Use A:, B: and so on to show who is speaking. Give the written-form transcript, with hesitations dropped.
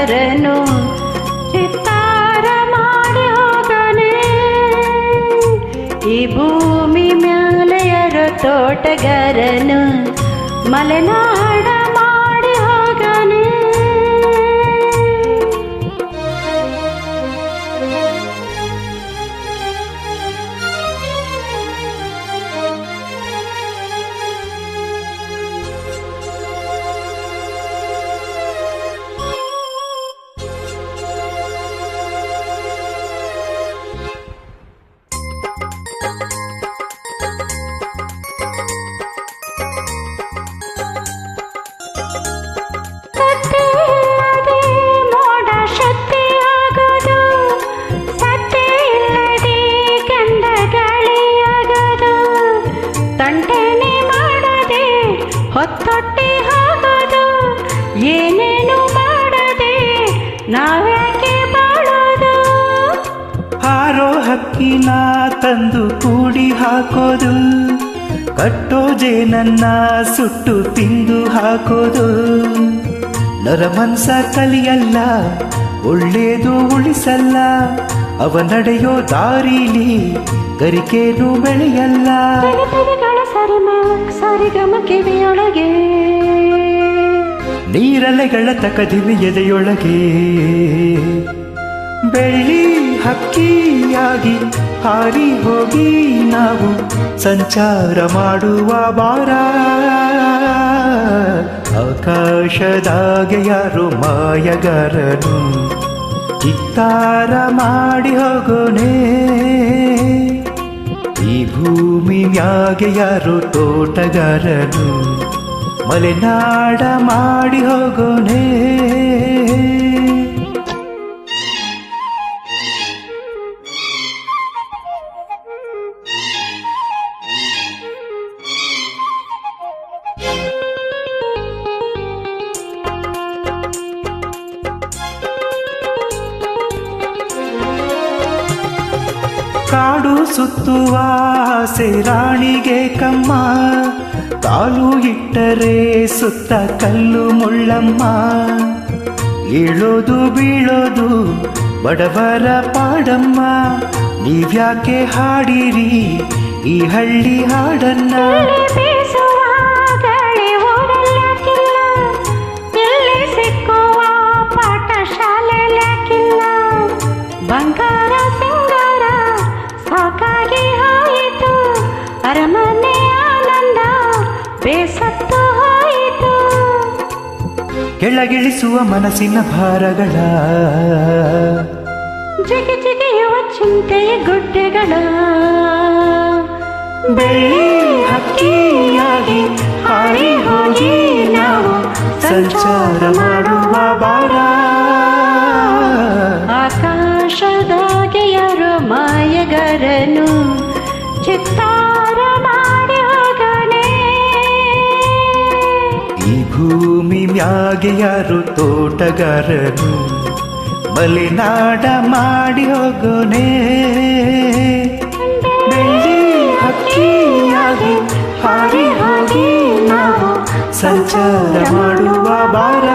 A: ಮಾಯಗಾರನು ಚಿತ್ತಾರ ಮಾಡಿ ಹೋಗನೆ. ಈ ಭೂಮಿ ಮ್ಯಾಲೆ ಯಾರೋ ತೋಟಗಾರನು ಮಲೆನಾಡ ಮಾಡಿ ಹೋಗನೆ. ಹೊತ್ತೊಟ್ಟಿ ಹೋಗೋದು ಏನೇನು ಮಾಡದೆ ನಾವ್ಯಾಕೆ ಬಾಳೋದು.
B: ಹಾರೋ ಹಕ್ಕಿನ ತಂದು ಕೂಡಿ ಹಾಕೋದು, ಕಟ್ಟೋ ಜೇನನ್ನ ಸುಟ್ಟು ತಿಂದು ಹಾಕೋದು. ನರಮನ್ಸ ಕಲಿಯಲ್ಲ, ಒಳ್ಳೇದು ಉಳಿಸಲ್ಲ, ಅವ ನಡೆಯೋ ದಾರಿಲಿ ಗರಿಕೇನು ಬೆಳೆಯಲ್ಲ.
A: ಸರಿಗಮ ಕಿವಿಯೊಳಗೆ
B: ನೀರಲೆಗಳ ತಕದಿವಿ ಎದೆಯೊಳಗೆ. ಬೆಳ್ಳಿ ಹಕ್ಕಿಯಾಗಿ ಹಾರಿ ಹೋಗಿ ನಾವು ಸಂಚಾರ ಮಾಡುವ ಬಾರ. ಆಕಾಶದಾಗೆ ಯಾರು ಮಾಯಗಾರನು ಚಿತ್ತಾರ ಮಾಡಿ ಹೋಗೋನೆ. ಈ ಭೂಮಿ ಮ್ಯಾಗೆ ಯಾರು ತೋಟಗಾರನು ಮಲೆನಾಡ ಮಾಡಿ ಹೋಗೋನೆ. ಕಾಡು ಸುತ್ತುವ ಆಸೆ ರಾಣಿಗೆ ಕಮ್ಮ, ಕಾಲು ಇಟ್ಟರೆ ಸುತ್ತ ಕಲ್ಲು ಮುಳ್ಳಮ್ಮ. ಏಳೋದು ಬೀಳೋದು ಬಡವರ ಪಾಡಮ್ಮ, ನೀವ್ಯಾಕೆ ಹಾಡಿರಿ ಈ ಹಳ್ಳಿ ಹಾಡನ್ನ.
A: ಬಂಗಾರ ಸಿಂಗಾರ ಸಾಕಾಗಿ ಹೋಯಿತು, ಅರಮನೆ ಆನಂದ ಬೇಸತ್ತು ಹೋಯಿತು.
B: ಕೆಳಗಿಳಿಸುವ ಮನಸ್ಸಿನ ಭಾರಗಳ
A: ಜಿಗಿ ಜಿಗಿಯುವ ಚಿಂತೆಯ ಗುಡ್ಡೆಗಳ.
B: ಬೆಳ್ಳಿ ಹಕ್ಕಿಯಾಗಿ ಹಾರಿ ಹೋಗಿ ನಾವು ಸಂಚಾರ ಮಾಡುವ ಬಾರ.
A: ಆಕಾಶದಾಗೆ ಯಾರೋ ಮಾಯಗಾರನು ಚಿತ್ತಾರ ಮಾಡಿ ಹೋಗನೆ.
B: ಈ ಭೂಮಿ ಮ್ಯಾಗೆ ಯಾರು ತೋಟಗಾರನು ಮಲೆನಾಡ ಮಾಡಿ ಹೋಗೋನೆ. ಬೆಳ್ಳಿ ಹಕ್ಕಿಯಾಗಿ ಹಾರಿ ಹೋಗಿ ನಾವು ಸಂಚಾರ ಮಾಡುವ ಬಾರ.